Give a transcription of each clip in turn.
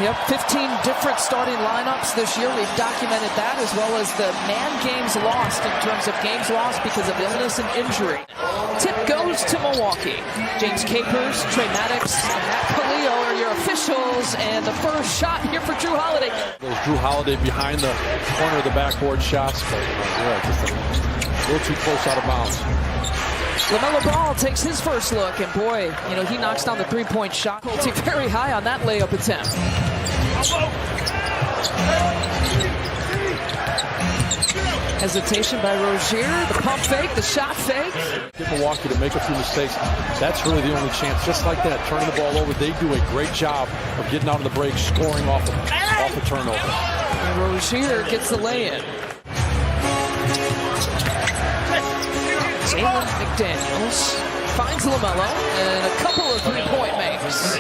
Yep, 15 different starting lineups this year. We've documented that, as well as the man games lost in terms of games lost because of illness and injury. Tip goes to Milwaukee. James Capers, Trey Maddox, and Matt Palio are your officials, and the first shot here for Drew Holiday. Those Drew Holiday behind the corner of the backboard shots, but just a little too close out of bounds. LaMelo Ball takes his first look, and boy, he knocks down the three-point shot. Very high on that layup attempt. Hesitation by Rozier, the pump fake, the shot fake. Get Milwaukee to make a few mistakes. That's really the only chance. Just like that, turning the ball over. They do a great job of getting out of the break, scoring off a turnover. And Rozier gets the lay-in. Jalen McDaniels finds LaMelo, and a couple of three-point makes.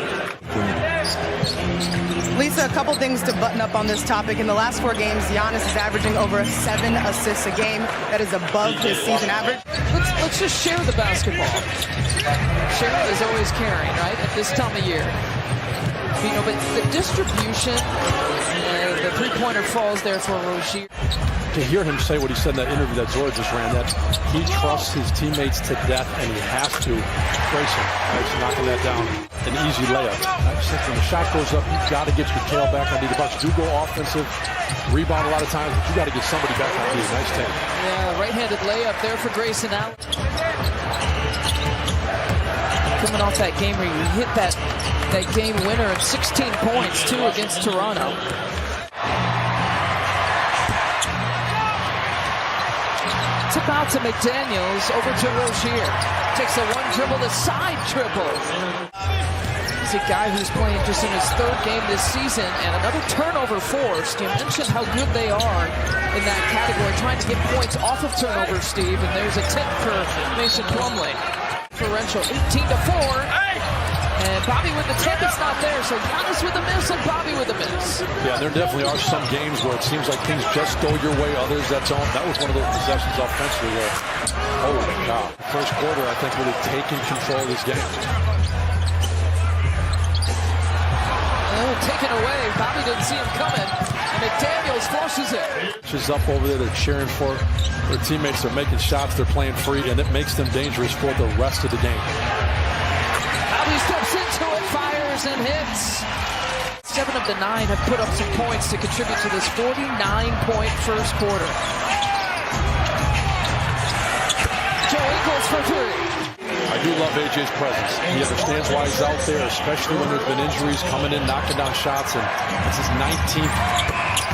Lisa, a couple things to button up on this topic. In the last 4 games, Giannis is averaging over 7 assists a game. That is above his season average. Let's just share the basketball. Sharing is always caring, right, at this time of year. But the distribution, the three-pointer falls there for Rozier. To hear him say what he said in that interview that Zora just ran, that he trusts his teammates to death and he has to. Grayson, nice, knocking that down. An easy layup. I just think when the shot goes up, you've got to get your tail back on the Bucks. Do go offensive, rebound a lot of times, but you got to get somebody back on these. Nice take. Yeah, right-handed layup there for Grayson out. Coming off that game where you hit that game winner at 16 points, too, against Toronto. Tip out to McDaniels, over to Rozier. Takes a one dribble to side dribble. He's a guy who's playing just in his 3rd game this season, and another turnover forced. You mentioned how good they are in that category, trying to get points off of turnovers, Steve, and there's a tip for Mason Plumlee. Differential 18-4. And Bobby with the tip, it's not there. So Giannis with the miss and Bobby with the miss. Yeah, there definitely are some games where it seems like things just go your way. Others, that was one of those possessions offensively where, holy cow. First quarter, I think, really taking control of this game. Oh, taken away. Bobby didn't see him coming. McDaniels forces it. She's up over there. They're cheering for their teammates. They're making shots. They're playing free, and it makes them dangerous for the rest of the game. Bobby steps into it, fires, and hits. 7 of the 9 have put up some points to contribute to this 49-point first quarter. Joe Ingles for 3. I do love AJ's presence. He understands why he's out there, especially when there's been injuries, coming in, knocking down shots, and it's his 19th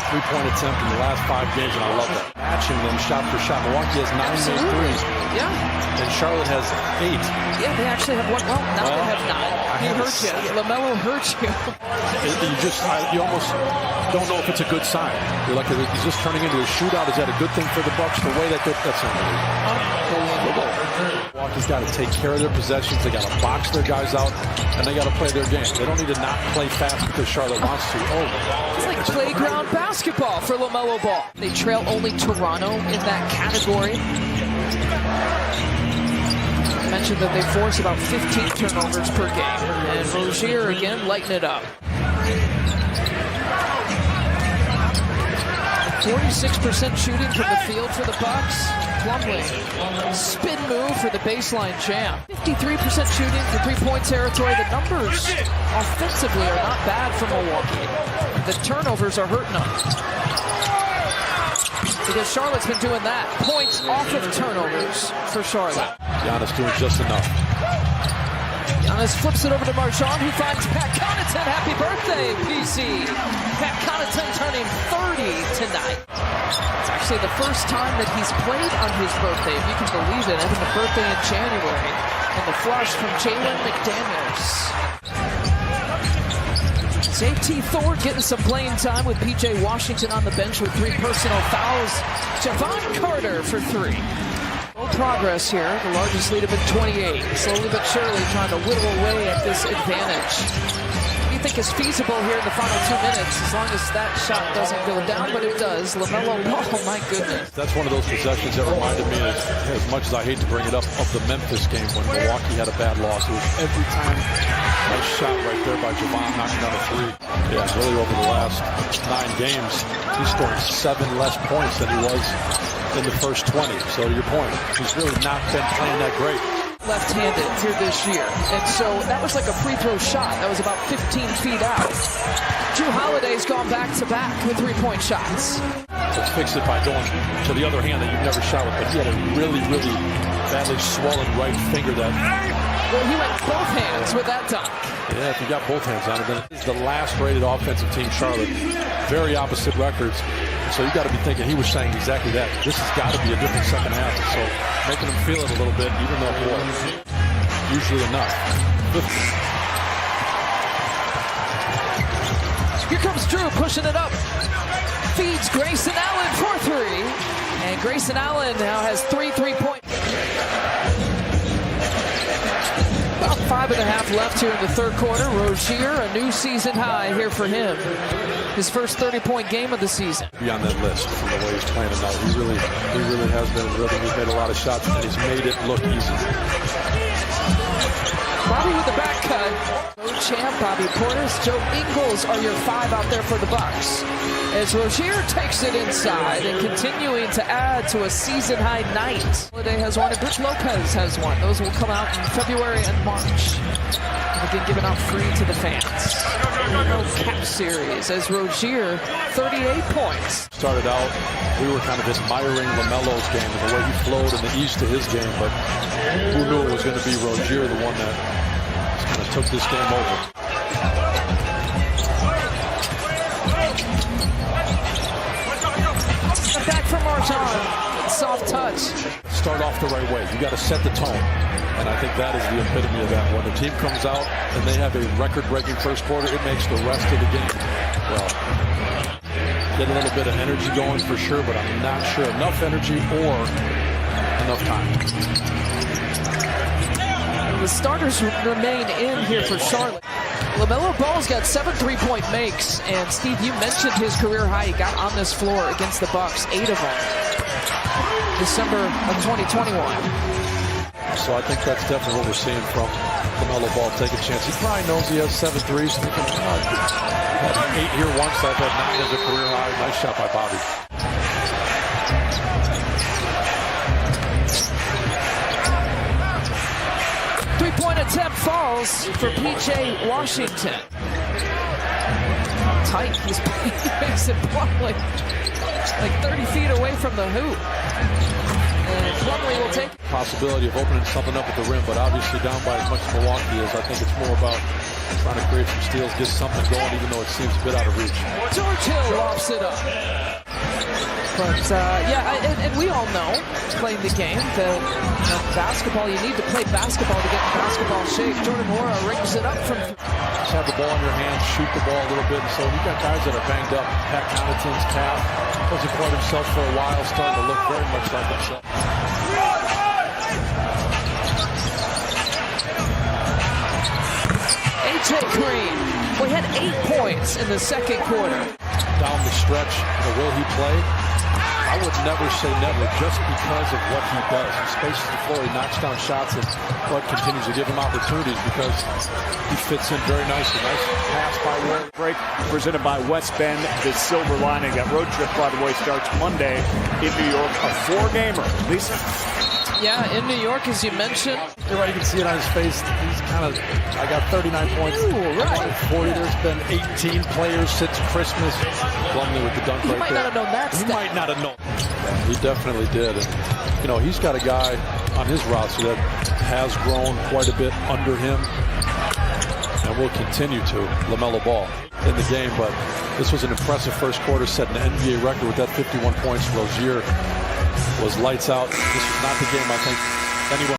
three-point attempt in the last 5 games, and I love that. Matching them shot for shot. Milwaukee has 9 made threes. Yeah. And Charlotte has 8. Yeah, they actually have 1. Well, now they have 9. He hurt you. LaMelo hurt you. You almost don't know if it's a good sign. You're like, he's just turning into a shootout. Is that a good thing for the Bucks? The way that's unbelievable. Milwaukee's got to take care of their possessions. They got to box their guys out, and they got to play their game. They don't need to not play fast because Charlotte wants to. It's like playground basketball for LaMelo Ball. They trail only Toronto in that category. I mentioned that they force about 15 turnovers per game. And Rozier again lighting it up. 46% shooting from the field for the Bucks. Plumlee, spin move for the baseline jam. 53% shooting for three-point territory. The numbers offensively are not bad for Milwaukee. The turnovers are hurting them. Because Charlotte's been doing that. Points off of turnovers for Charlotte. Giannis doing just enough. Giannis flips it over to Marchand, who finds Pat Connaughton. Happy birthday, PC. Pat Connaughton turning 30 tonight. It's actually the first time that he's played on his birthday, if you can believe it, having the birthday in January. And the flush from Jalen McDaniels. J.T. Thor getting some playing time with P.J. Washington on the bench with 3 personal fouls. Javon Carter for 3. No progress here. The largest lead have been 28. Slowly but surely trying to whittle away at this advantage. What do you think is feasible here in the final 2 minutes, as long as that shot doesn't go down, but it does. LaMelo Ball, oh my goodness. That's one of those possessions that reminded me, as much as I hate to bring it up, of the Memphis game when Milwaukee had a bad loss. It was every time. Nice shot right there by Javon knocking down a 3. Yeah, really over the last 9 games, he's scoring 7 less points than he was in the first 20. So to your point, he's really not been playing that great. Left-handed here this year. And so that was like a free throw shot. That was about 15 feet out. Drew Holiday's gone back-to-back with 3-point shots. To fix it by going to the other hand that you've never shot with, but he had a really, really badly swollen right finger that... Well, he went both hands with that dunk. Yeah, if you got both hands on it, then it's the last rated offensive team, Charlotte. Very opposite records. And so you got to be thinking he was saying exactly that. This has got to be a different second half. So making him feel it a little bit, even though it was usually enough. Here comes Drew pushing it up. Feeds Grayson Allen for 3. And Grayson Allen now has 3 3-point. About 5.5 left here in the third quarter. Rozier, a new season high here for him. His first 30-point game of the season. Be on that list from the way he's playing tonight. He really has been in rhythm. He's made a lot of shots and he's made it look easy. Bobby with the back cut. Champ, Bobby Portis, Joe Ingles are your 5 out there for the Bucks. As Rozier takes it inside and continuing to add to a season-high night. Holiday has one and Rich Lopez has one. Those will come out in February and March. And again, given out free to the fans. No cap series as Rozier, 38 points. Started out, we were kind of admiring LaMelo's game and the way he flowed and the ease to his game, but who knew it was going to be Rozier, the one that kind of took this game over. Back from Marjan, soft touch. Start off the right way. You got to set the tone, and I think that is the epitome of that. When the team comes out and they have a record-breaking first quarter, it makes the rest of the game, well, get a little bit of energy going for sure, but I'm not sure enough energy or enough time. The starters remain in here for Charlotte. LaMelo Ball's got 7 3-point makes, and Steve, you mentioned his career high. He got on this floor against the Bucks, 8 of them, December of 2021. So I think that's definitely what we're seeing from LaMelo Ball. Take a chance. He probably knows he has 7 threes. He had 8 here once. I've had 9 as a career high. Nice shot by Bobby. Three-point attempt falls for P.J. Washington. Tight. He makes it Plumlee like 30 feet away from the hoop. And Plumlee will take possibility of opening something up at the rim, but obviously down by as much as Milwaukee is. I think it's more about trying to create some steals, get something going, even though it seems a bit out of reach. George Hill lofts it up. But, and we all know, playing the game, that basketball, you need to play basketball to get in basketball shape. Jordan Nwora rings it up from... Just have the ball in your hands, shoot the ball a little bit. And so you've got guys that are banged up. Pat Connaughton's calf wasn't quite himself for a while, starting to look very much like himself. A.J. Green, we had 8 points in the second quarter. Down the stretch, will he play? I would never say never just because of what he does. He spaces the floor, he knocks down shots, and Bud continues to give him opportunities because he fits in very nicely. Nice pass by Ward. Break presented by West Bend, the Silver Lining. That road trip, by the way, starts Monday in New York. A 4-gamer. Lisa? Yeah, in New York, as you mentioned. You're right, you can see it on his face. He's kind of, I got 39 points. Ooh, right. 40, there's been 18 players since Christmas. Plumlee with the dunk right there. He might not have known that. He might not have known. He definitely did. And, he's got a guy on his roster that has grown quite a bit under him and will continue to, LaMelo Ball, in the game. But this was an impressive first quarter, setting an NBA record with that 51 points. Rozier was lights out. This was not the game I think anyone